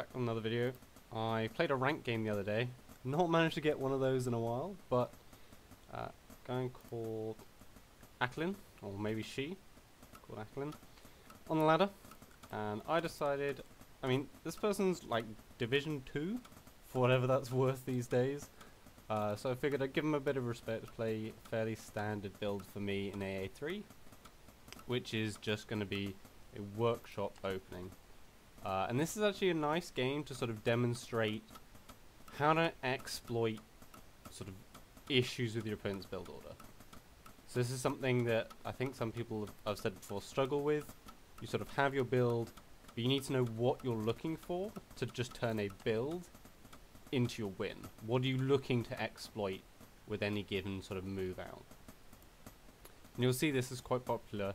back with another video. I played a ranked game the other day. Not managed to get one of those in a while, but a guy called Acklin, or maybe she, called Acklin, on the ladder. And I decided, I mean, this person's like Division 2, for whatever that's worth these days. So I figured I'd give him a bit of respect to play a fairly standard build for me in AA3, which is just going to be a workshop opening. And this is actually a nice game to sort of demonstrate how to exploit sort of issues with your opponent's build order. So this is something that I think some people I've said before struggle with. You sort of have your build, but you need to know what you're looking for to just turn a build into your win. What are you looking to exploit with any given sort of move out? And you'll see this is quite popular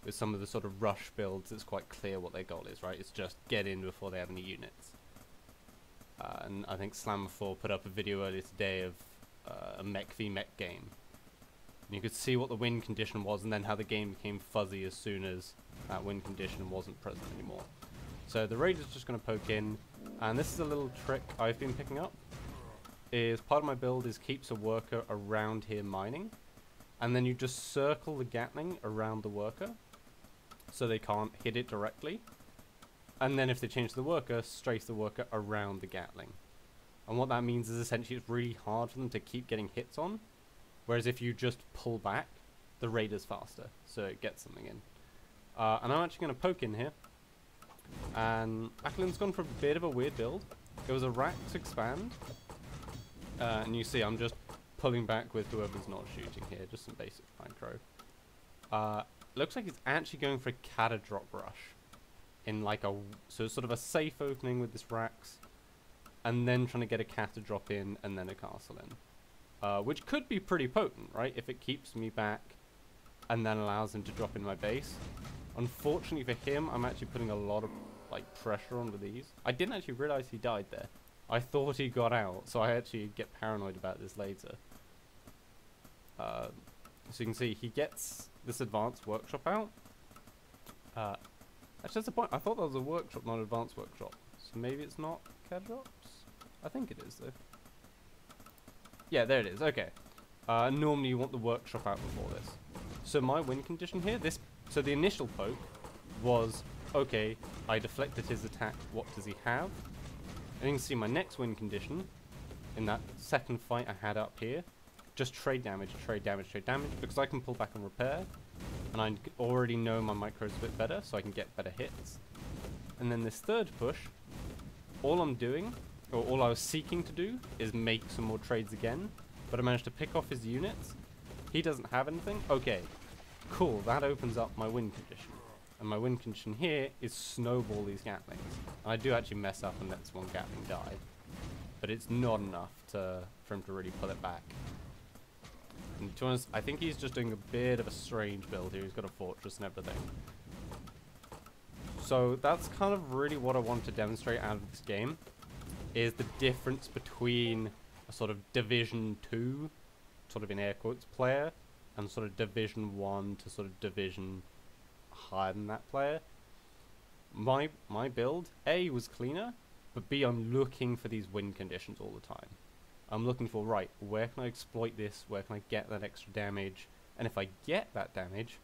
with some of the sort of rush builds. It's quite clear what their goal is, right? It's just get in before they have any units. And I think Slam4 put up a video earlier today of a mech v mech game. And you could see what the win condition was and then how the game became fuzzy as soon as that win condition wasn't present anymore. So the raid is just going to poke in, and this is a little trick I've been picking up. Is part of my build is keeps a worker around here mining, and then you just circle the Gatling around the worker so they can't hit it directly. And then if they change the worker, strafe the worker around the Gatling. And what that means is essentially it's really hard for them to keep getting hits on, whereas if you just pull back, the raid is faster, so it gets something in. And I'm actually going to poke in here. And Acklin's gone for a bit of a weird build. It was a Rax expand. And you see I'm just pulling back with whoever's not shooting here. Just some basic micro. Looks like he's actually going for a Cata drop rush. In like a... So sort of a safe opening with this Rax. And then trying to get a Cata drop in and then a castle in. Which could be pretty potent, right? If it keeps me back and then allows him to drop in my base. Unfortunately for him, I'm actually putting a lot of like pressure onto these. I didn't actually realize he died there. I thought he got out, so I actually get paranoid about this later. So you can see he gets this advanced workshop out. Actually, that's the point. I thought that was a workshop, not an advanced workshop. So maybe it's not CAD drops? I think it is though. Yeah, there it is. Okay. Normally you want the workshop out before this. So my win condition here, so the initial poke was, okay, I deflected his attack, what does he have? And you can see my next win condition, in that second fight I had up here, just trade damage, trade damage, trade damage, because I can pull back and repair, and I already know my micro is a bit better, so I can get better hits. And then this third push, all I'm doing, or all I was seeking to do, is make some more trades again, but I managed to pick off his units. He doesn't have anything. Okay, cool, that opens up my win condition. And my win condition here is snowball these Gatlings. And I do actually mess up and let this one Gatling die, but it's not enough for him to really pull it back. And to be honest, I think he's just doing a bit of a strange build here. He's got a fortress and everything. So that's kind of really what I want to demonstrate out of this game, is the difference between a sort of Division 2, sort of in air quotes, player, and sort of Division 1 to sort of Division higher than that player. My build, A, was cleaner, but B, I'm looking for these win conditions all the time. I'm looking for, right, where can I exploit this, where can I get that extra damage, and if I get that damage,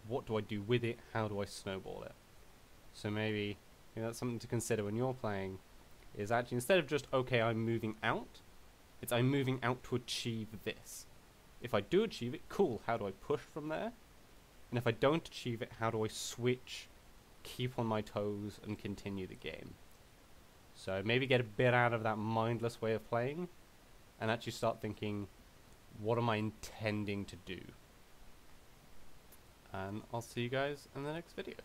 what do I do with it, how do I snowball it? So maybe, that's something to consider when you're playing, is actually instead of just, okay, I'm moving out, it's I'm moving out to achieve this. If I do achieve it, cool, how do I push from there? And if I don't achieve it, how do I switch, keep on my toes, and continue the game? So maybe get a bit out of that mindless way of playing, and actually start thinking, what am I intending to do? And I'll see you guys in the next video.